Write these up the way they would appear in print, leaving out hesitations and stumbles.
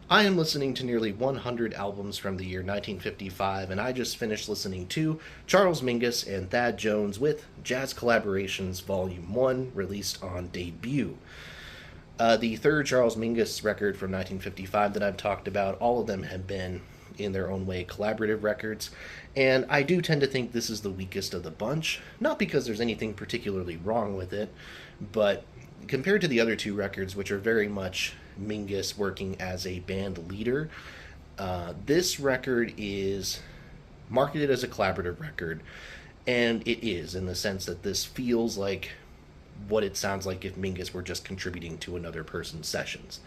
I am listening to nearly 100 albums from the year 1955, and I just finished listening to Charles Mingus and Thad Jones with Jazz Collaborations Volume 1, released on debut. The third Charles Mingus record from 1955 that I've talked about, all of them have been, in their own way, collaborative records, and I do tend to think this is the weakest of the bunch. Not because there's anything particularly wrong with it, but compared to the other two records, which are very much Mingus working as a band leader, this record is marketed as a collaborative record, and it is in the sense that this feels like what it sounds like if Mingus were just contributing to another person's sessions.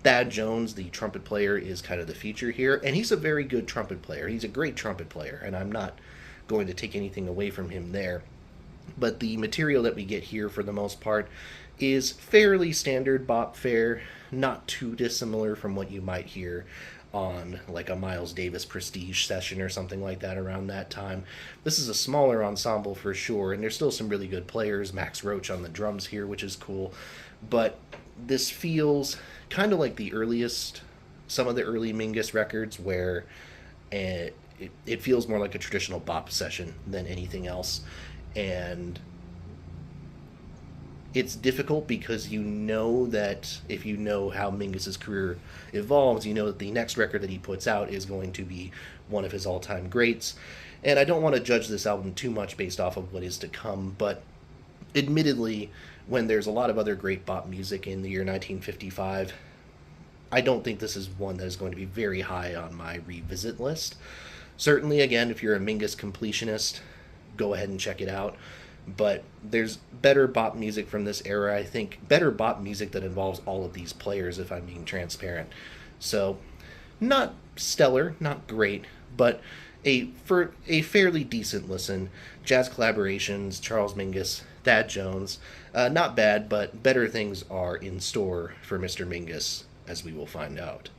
Thad Jones, the trumpet player, is kind of the feature here, and he's a very good trumpet player. He's a great trumpet player, and I'm not going to take anything away from him there. But the material that we get here, for the most part, is fairly standard bop fare, not too dissimilar from what you might hear on like a Miles Davis Prestige session or something like that around that time. This is a smaller ensemble for sure, and there's still some really good players. Max Roach on the drums here, which is cool. But this feels kind of like some of the early Mingus records, where it feels more like a traditional bop session than anything else. And it's difficult because you know that if you know how Mingus's career evolves, you know that the next record that he puts out is going to be one of his all-time greats. And I don't want to judge this album too much based off of what is to come, but admittedly, when there's a lot of other great bop music in the year 1955, I don't think this is one that is going to be very high on my revisit list. Certainly, again, if you're a Mingus completionist, go ahead and check it out. But there's better bop music from this era, I think. Better bop music that involves all of these players, if I'm being transparent. So, not stellar, not great, but for a fairly decent listen. Jazz Collaborations, Charles Mingus, Thad Jones. Not bad, but better things are in store for Mr. Mingus, as we will find out.